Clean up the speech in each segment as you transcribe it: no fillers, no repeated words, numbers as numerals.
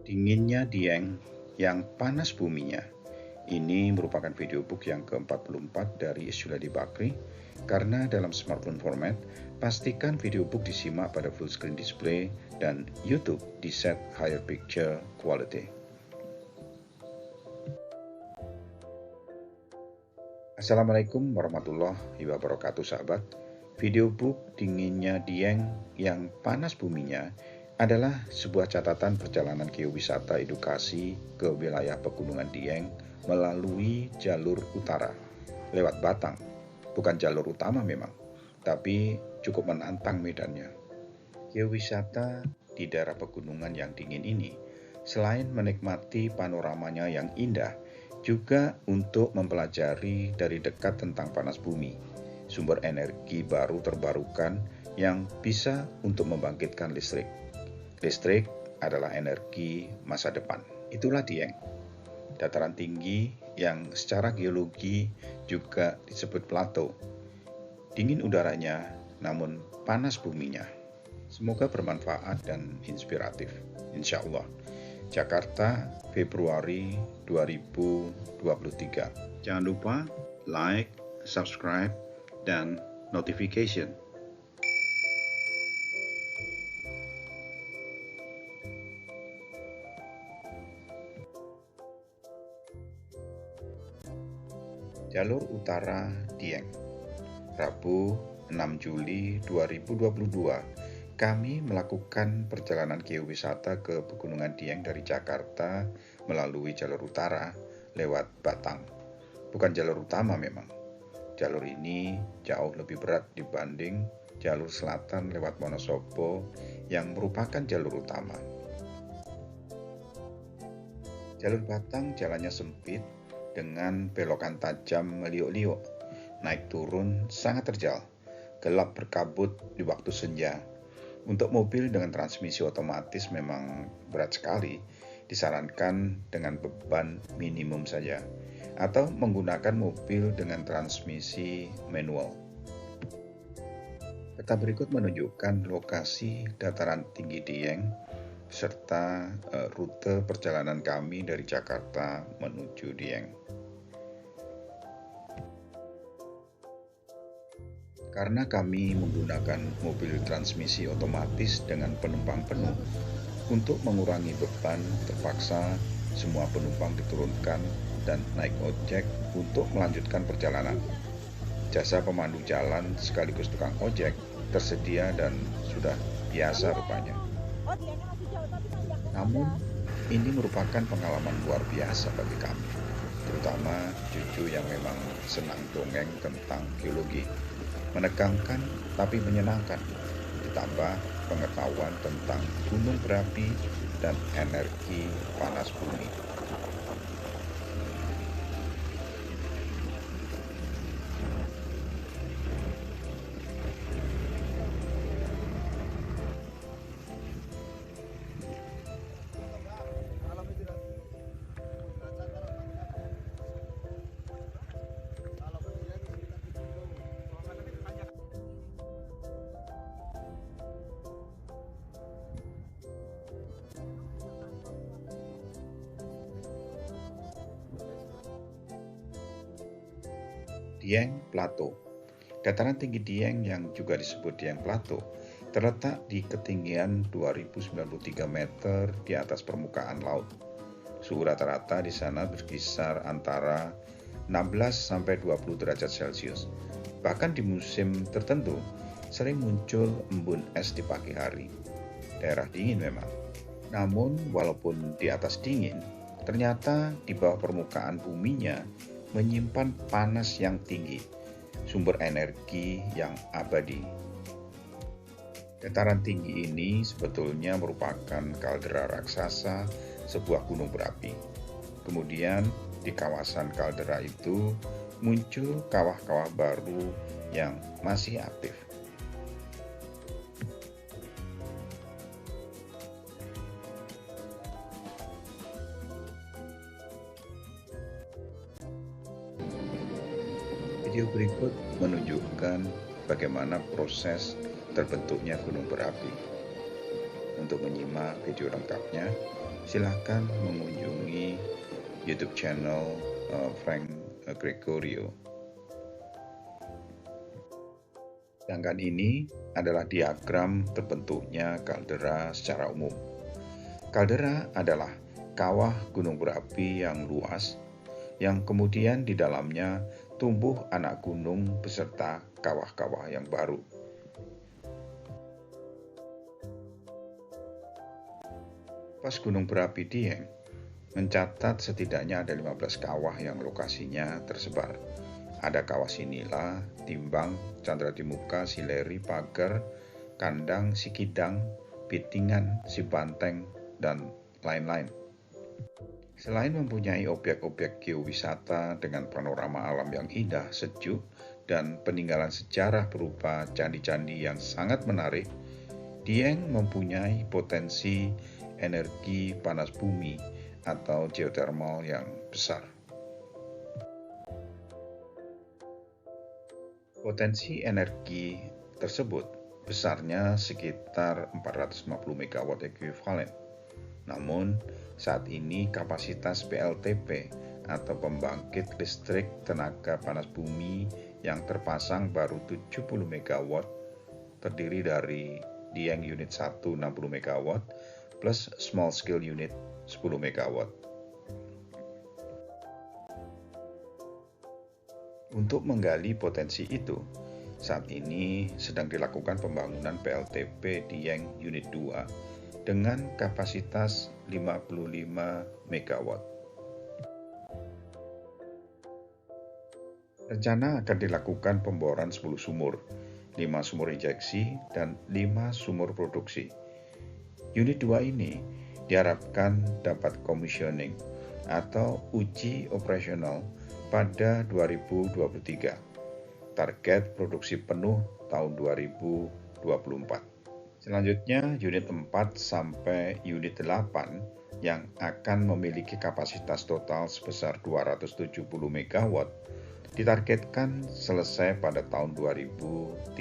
Dinginnya Dieng yang panas buminya. Ini merupakan videobook yang ke-44 dari Isyuladi Bakri. Karena dalam smartphone format, pastikan videobook disimak pada full screen display dan YouTube di set higher picture quality. Assalamualaikum warahmatullahi wabarakatuh sahabat. Videobook Dinginnya Dieng yang panas buminya adalah sebuah catatan perjalanan geowisata edukasi ke wilayah Pegunungan Dieng melalui jalur utara, lewat Batang. Bukan jalur utama memang, tapi cukup menantang medannya. Geowisata di daerah pegunungan yang dingin ini, selain menikmati panoramanya yang indah, juga untuk mempelajari dari dekat tentang panas bumi, sumber energi baru terbarukan yang bisa untuk membangkitkan listrik. Listrik adalah energi masa depan. Itulah Dieng, dataran tinggi yang secara geologi juga disebut plato. Dingin udaranya, namun panas buminya. Semoga bermanfaat dan inspiratif. Insya Allah. Jakarta, Februari 2023. Jangan lupa like, subscribe, dan notification. Jalur Utara Dieng, Rabu 6 Juli 2022, kami melakukan perjalanan geowisata ke Pegunungan Dieng dari Jakarta melalui jalur utara lewat Batang. Bukan jalur utama memang. Jalur ini jauh lebih berat dibanding jalur selatan lewat Wonosobo yang merupakan jalur utama. Jalur Batang jalannya sempit dengan belokan tajam meliuk-liuk, naik turun sangat terjal, gelap berkabut di waktu senja. Untuk mobil dengan transmisi otomatis memang berat sekali, disarankan dengan beban minimum saja, atau menggunakan mobil dengan transmisi manual. Peta berikut menunjukkan lokasi dataran tinggi Dieng, serta rute perjalanan kami dari Jakarta menuju Dieng. Karena kami menggunakan mobil transmisi otomatis dengan penumpang penuh, untuk mengurangi beban terpaksa semua penumpang diturunkan dan naik ojek untuk melanjutkan perjalanan. Jasa pemandu jalan sekaligus tukang ojek tersedia dan sudah biasa rupanya. Namun, ini merupakan pengalaman luar biasa bagi kami, terutama cucu yang memang senang dongeng tentang geologi. Menegangkan tapi menyenangkan, ditambah pengetahuan tentang gunung berapi dan energi panas bumi. Dieng Plateau. Dataran tinggi Dieng yang juga disebut Dieng Plateau terletak di ketinggian 2093 meter di atas permukaan laut. Suhu rata-rata di sana berkisar antara 16 sampai 20 derajat Celcius. Bahkan di musim tertentu sering muncul embun es di pagi hari. Daerah dingin memang. Namun walaupun di atas dingin, ternyata di bawah permukaan buminya menyimpan panas yang tinggi, sumber energi yang abadi. Dataran tinggi ini sebetulnya merupakan kaldera raksasa sebuah gunung berapi. Kemudian di kawasan kaldera itu muncul kawah-kawah baru yang masih aktif. Video berikut menunjukkan bagaimana proses terbentuknya gunung berapi. Untuk menyimak video lengkapnya, silahkan mengunjungi YouTube channel Frank Gregorio. Sedangkan ini adalah diagram terbentuknya kaldera secara umum. Kaldera adalah kawah gunung berapi yang luas, yang kemudian di dalamnya tumbuh anak gunung beserta kawah-kawah yang baru. Pas gunung berapi Dieng mencatat setidaknya ada 15 kawah yang lokasinya tersebar. Ada kawah Sinila, Timbang, Chandra di Muka, Sileri, Pager, Kandang, Sikidang, Pitingan, Sibanteng, dan lain-lain. Selain mempunyai objek-objek geowisata dengan panorama alam yang indah, sejuk, dan peninggalan sejarah berupa candi-candi yang sangat menarik, Dieng mempunyai potensi energi panas bumi atau geothermal yang besar. Potensi energi tersebut besarnya sekitar 450 MW ekuivalen. Namun, saat ini kapasitas PLTP atau pembangkit listrik tenaga panas bumi yang terpasang baru 70 MW, terdiri dari Dieng Unit 1 60 MW plus Small Scale Unit 10 MW. Untuk menggali potensi itu, saat ini sedang dilakukan pembangunan PLTP Dieng Unit 2 dengan kapasitas 55 MW. Rencana akan dilakukan pemboran 10 sumur, 5 sumur injeksi, dan 5 sumur produksi. Unit 2 ini diharapkan dapat commissioning atau uji operasional pada 2023. Target produksi penuh tahun 2024. Selanjutnya, unit 4 sampai unit 8 yang akan memiliki kapasitas total sebesar 270 MW ditargetkan selesai pada tahun 2030.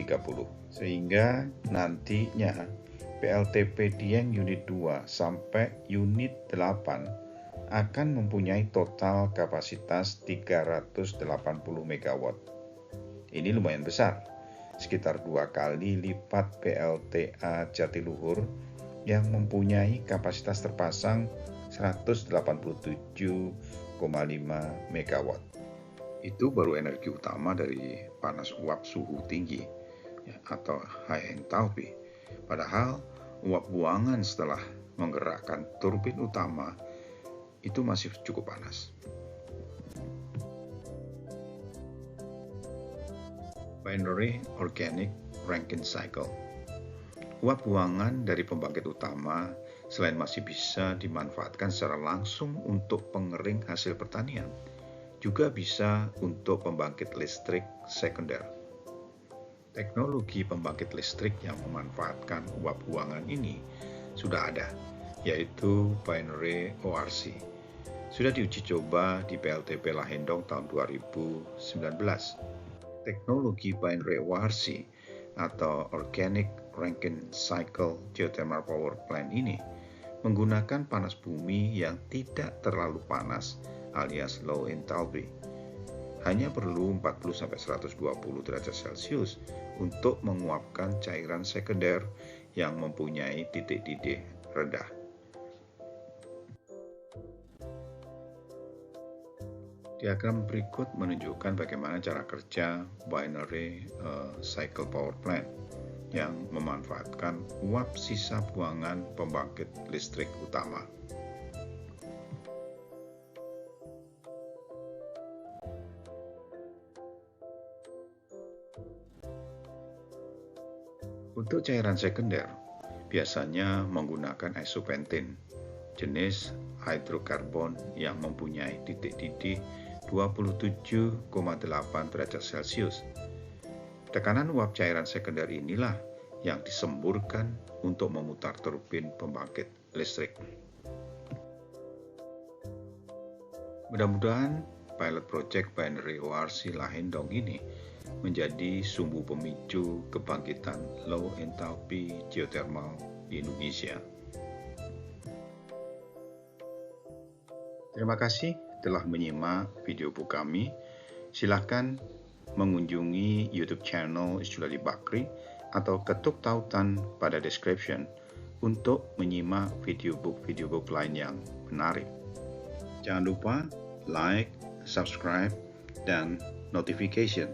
Sehingga nantinya PLTP Dieng Unit 2 sampai Unit 8 akan mempunyai total kapasitas 380 MW. Ini lumayan besar, sekitar 2 kali lipat PLTA Jatiluhur yang mempunyai kapasitas terpasang 187,5 MW. Itu baru energi utama dari panas uap suhu tinggi atau high enthalpy. Padahal uap buangan setelah menggerakkan turbin utama itu masih cukup panas. Binary Organic Rankine Cycle. Uap buangan dari pembangkit utama selain masih bisa dimanfaatkan secara langsung untuk pengering hasil pertanian, juga bisa untuk pembangkit listrik sekunder. Teknologi pembangkit listrik yang memanfaatkan uap buangan ini sudah ada, yaitu Binary ORC. Sudah diuji coba di PLTP Lahendong tahun 2019. Teknologi Binary ORC atau Organic Rankine Cycle Geothermal Power Plant ini menggunakan panas bumi yang tidak terlalu panas alias low enthalpy. Hanya perlu 40-120 derajat Celcius untuk menguapkan cairan sekunder yang mempunyai titik didih rendah. Diagram berikut menunjukkan bagaimana cara kerja Binary Cycle Power Plant yang memanfaatkan uap sisa buangan pembangkit listrik utama. Untuk cairan sekunder, biasanya menggunakan isopentin, jenis hidrokarbon yang mempunyai titik didih 27,8 derajat Celcius. Tekanan uap cairan sekunder inilah yang disemburkan untuk memutar turbin pembangkit listrik. Mudah-mudahan pilot project Binary ORC Lahendong ini menjadi sumbu pemicu kebangkitan low enthalpy geothermal di Indonesia. Terima kasih telah menyimak video book kami. Silakan mengunjungi YouTube channel Isjulali Bakri atau ketuk tautan pada description untuk menyimak video book lain yang menarik. Jangan lupa like, subscribe, dan notification